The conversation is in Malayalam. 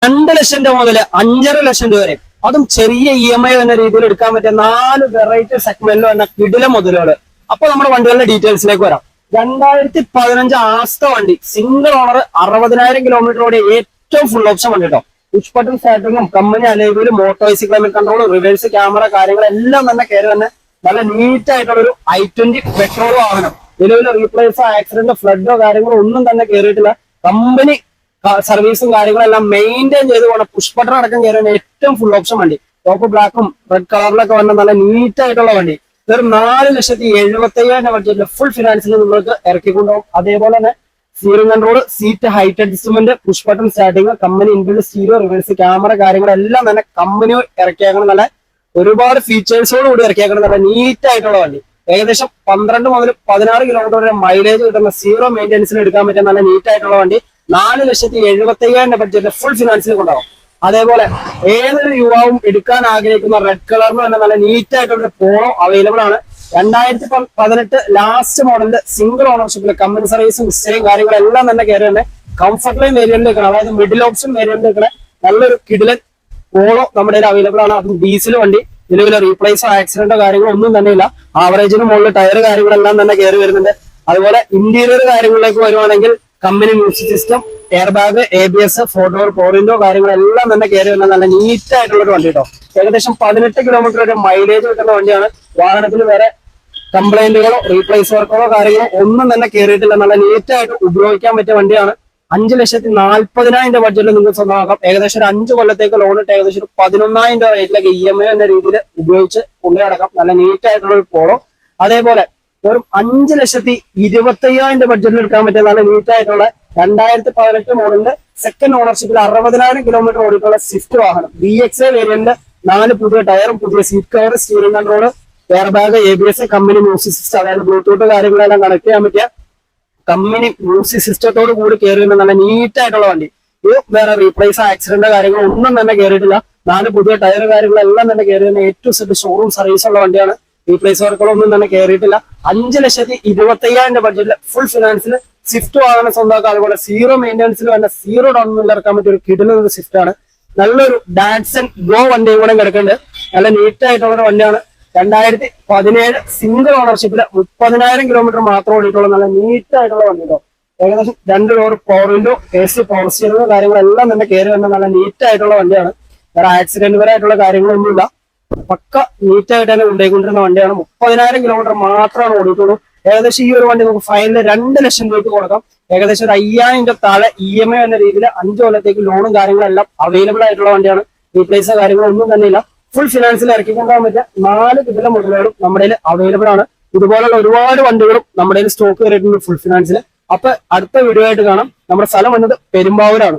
2 ലക്ഷം രൂപ മുതൽ 5.5 ലക്ഷം രൂപ വരെ, അതും ചെറിയ EMI എന്ന രീതിയിൽ എടുക്കാൻ പറ്റിയ 4 വെറൈറ്റി സെഗ്മെന്റിൽ വന്ന കിടില മുതലുകൾ. അപ്പൊ നമ്മുടെ വണ്ടികളുടെ ഡീറ്റെയിൽസിലേക്ക് വരാം. 2015 ആസ്ത വണ്ടി, സിംഗിൾ ഓണർ, 60,000 കിലോമീറ്ററോടെ ഏറ്റവും ഫുൾ ഓപ്ഷൻ വണ്ടി കേട്ടോ. പുഷ് ബട്ടൺ സ്റ്റാർട്ടിങ്ങും കമ്പനി അലൈവിലും മോട്ടോയ്സ് ക്ലൈമറ്റ് കൺട്രോളും റിവേഴ്സ് ക്യാമറ കാര്യങ്ങളെല്ലാം തന്നെ കയറി തന്നെ നല്ല നീറ്റ് ആയിട്ടുള്ള ഒരു i20 പെട്രോൾ വാഹനം. നിലവിൽ റീപ്ലേസോ ആക്സിഡന്റോ ഫ്ലഡോ കാര്യങ്ങളോ ഒന്നും തന്നെ കയറിയിട്ടില്ല. കമ്പനി സർവീസും കാര്യങ്ങളെല്ലാം മെയിൻറ്റെയിൻ ചെയ്ത് പോകണം. പുഷ് ബട്ടൺ അടക്കം കയറുന്ന ഏറ്റവും ഫുൾ ഓപ്ഷൻ വണ്ടി. ടോപ്പ് ബ്ലാക്കും റെഡ് കളറിലൊക്കെ വന്ന നല്ല നീറ്റ് ആയിട്ടുള്ള വണ്ടി. വെറും 4,75,000 ബഡ്ജറ്റിൽ ഫുൾ ഫിനാൻസിൽ നിങ്ങൾക്ക് ഇറക്കിക്കൊണ്ടുപോകും. അതേപോലെ തന്നെ steering control, seat height adjustment, push button starting, company inbuilt stereo, reverse camera കാര്യങ്ങളെല്ലാം തന്നെ കമ്പനി ഇറക്കിയേക്കണം. നല്ല ഒരുപാട് ഫീച്ചേഴ്സോട് കൂടി ഇറക്കിയേക്കണം. നല്ല നീറ്റ് ആയിട്ടുള്ള വണ്ടി. ഏകദേശം 12 മുതൽ 16 കിലോമീറ്റർ വരെ മൈലേജ് കിട്ടുന്ന സീറോ മെയിൻ്റെനൻസിൽ എടുക്കാൻ പറ്റിയ നല്ല നീറ്റ് ആയിട്ടുള്ള വണ്ടി 4,75,000 ബഡ്ജറ്റിൽ ഫുൾ ഫിനാൻസിൽ കൊണ്ടാവും. അതേപോലെ ഏതൊരു യുവാവും എടുക്കാൻ ആഗ്രഹിക്കുന്ന റെഡ് കളറിന് തന്നെ നല്ല നീറ്റ് ആയിട്ടുള്ള പോളോ അവൈലബിൾ ആണ്. 2018 ലാസ്റ്റ് മോഡലിന്റെ സിംഗിൾ ഓണർഷിപ്പിൽ കമ്പനി സർവീസും ഹിസ്റ്ററിയും കാര്യങ്ങളെല്ലാം തന്നെ കയറി തന്നെ കംഫർട്ട് ലൈൻ വേരിയന്റിലേക്കാണ്, അതായത് മിഡിൽ ഓപ്ഷൻ വേരിയന്റിലേക്കാണ് നല്ലൊരു കിടിലൻ പോളോ നമ്മുടെ അവൈലബിൾ ആണ്. അതും ഡീസൽ വണ്ടി. നിലവിലെ റീപ്ലേസോ ആക്സിഡന്റോ കാര്യങ്ങളോ ഒന്നും തന്നെ ഇല്ല. ആവറേജിന് മുകളിൽ ടയർ കാര്യങ്ങളെല്ലാം തന്നെ കയറി വരുന്നുണ്ട്. അതുപോലെ ഇന്റീരിയർ കാര്യങ്ങളിലേക്ക് വരുവാണെങ്കിൽ company music system, air bag, ABS, 4 door power window കാര്യങ്ങളെല്ലാം തന്നെ കയറി വരുന്ന നല്ല നീറ്റ് ആയിട്ടുള്ള ഒരു വണ്ടി കേട്ടോ. ഏകദേശം 18 കിലോമീറ്റർ വരെ മൈലേജ് കിട്ടുന്ന വണ്ടിയാണ്. വാഹനത്തിന് വേറെ കംപ്ലൈന്റുകളോ റീപ്ലേസ് വർക്കുകളോ കാര്യങ്ങളോ ഒന്നും തന്നെ കയറിയിട്ടില്ല. നല്ല നീറ്റ് ആയിട്ട് ഉപയോഗിക്കാൻ പറ്റിയ വണ്ടിയാണ്. 5,40,000 ബഡ്ജറ്റിൽ നിങ്ങൾക്ക് സ്വന്തമാക്കാം. ഏകദേശം ഒരു 5 കൊല്ലത്തേക്ക് ലോൺ ഇട്ട് ഏകദേശം ഒരു 11,000 റേറ്റിലേക്ക് EMI എന്ന രീതിയിൽ ഉപയോഗിച്ച് കൊണ്ടുനടക്കാം. നല്ല നീറ്റ് ആയിട്ടുള്ള ഒരു പോളോ. അതേപോലെ വെറും 5,20,000 ബഡ്ജറ്റിൽ എടുക്കാൻ പറ്റിയ നല്ല നീറ്റ് ആയിട്ടുള്ള 2018 മോഡലിന്റെ സെക്കൻഡ് ഓണർഷിപ്പിൽ 60,000 കിലോമീറ്റർ ഓടിയിട്ടുള്ള സ്വിഫ്റ്റ് വാഹനം. VXA വേരിയന്റ്, 4 പുതിയ ടയറും പുതിയ seat cover, steering control, air bag, ABS, company music system, അതായത് ബ്ലൂടൂത്ത് കാര്യങ്ങളെല്ലാം കണക്ട് ചെയ്യാൻ പറ്റിയ കമ്പനി മ്യൂസിക് സിസ്റ്റത്തോട് കൂടി കയറി വരുന്ന നല്ല നീറ്റ് ആയിട്ടുള്ള വണ്ടി. ഇത് വേറെ റീപ്ലേസ് ആക്സിഡന്റ് കാര്യങ്ങൾ ഒന്നും തന്നെ കയറിയിട്ടില്ല. 4 പുതിയ ടയർ കാര്യങ്ങളെല്ലാം തന്നെ കയറി വരുന്ന A to Z showroom service ഉള്ള വണ്ടിയാണ്. റീപ്ലേസ് വർക്കുകളൊന്നും തന്നെ കയറിയിട്ടില്ല. 5,20,000 ബഡ്ജറ്റിൽ ഫുൾ ഫിനാൻസിൽ സ്വിഫ്റ്റ് വാഹനം സ്വന്തമാക്കുക. അതുപോലെ സീറോ മെയിൻ്റെനൻസിൽ വന്ന സീറോ ഡൗൺ പേയ്മെന്റ് ഇറക്കാൻ പറ്റിയ ഒരു കിടിലൊരു സ്വിഫ്റ്റ് ആണ്. നല്ലൊരു ഡാറ്റ്സൺ ഗോ വണ്ടിയും കൂടെ കിടക്കുന്നുണ്ട്. നല്ല നീറ്റ് ആയിട്ടുള്ള വണ്ടിയാണ്. 2017 സിംഗിൾ ഓണർഷിപ്പില് 30,000 കിലോമീറ്റർ മാത്രം ഓടിയിട്ടുള്ള നല്ല നീറ്റ് ആയിട്ടുള്ള വണ്ടി കേട്ടോ. ഏകദേശം 2 door power window, AC, power steering കാര്യങ്ങളെല്ലാം തന്നെ കയറി വന്ന നല്ല നീറ്റ് ആയിട്ടുള്ള വണ്ടിയാണ്. വേറെ ആക്സിഡന്റ് പരമായിട്ടുള്ള കാര്യങ്ങളൊന്നുമില്ല. പക്ക നീറ്റ് ആയിട്ട് തന്നെ കൊണ്ടുപോയിക്കൊണ്ടിരുന്ന വണ്ടിയാണ്. 30,000 കിലോമീറ്റർ മാത്രമാണ് ഓടിയിട്ടുള്ളൂ. ഏകദേശം ഈ ഒരു വണ്ടി നമുക്ക് ഫൈനൽ 2 ലക്ഷം രൂപയ്ക്ക് കൊടുക്കാം. ഏകദേശം ഒരു 5,000 താഴെ EMI എന്ന രീതിയിൽ 5 കൊല്ലത്തേക്ക് ലോണും കാര്യങ്ങളെല്ലാം അവൈലബിൾ ആയിട്ടുള്ള വണ്ടിയാണ്. റീപ്ലേസ് കാര്യങ്ങളൊന്നും തന്നെ ഇല്ല. ഫുൾ ഫിനാൻസിൽ ഇറക്കിക്കൊണ്ടാൻ പറ്റിയ 4 കിടിലൻ മോഡലുകളും നമ്മുടെ അവൈലബിൾ ആണ്. ഇതുപോലുള്ള ഒരുപാട് വണ്ടികളും നമ്മുടെ സ്റ്റോക്ക് കയറിയിട്ടുണ്ട് ഫുൾ ഫിനാൻസിൽ. അപ്പൊ അടുത്ത വീഡിയോ ആയിട്ട് കാണാം. നമ്മുടെ സ്ഥലം വന്നത് പെരുമ്പാവൂരാണ്.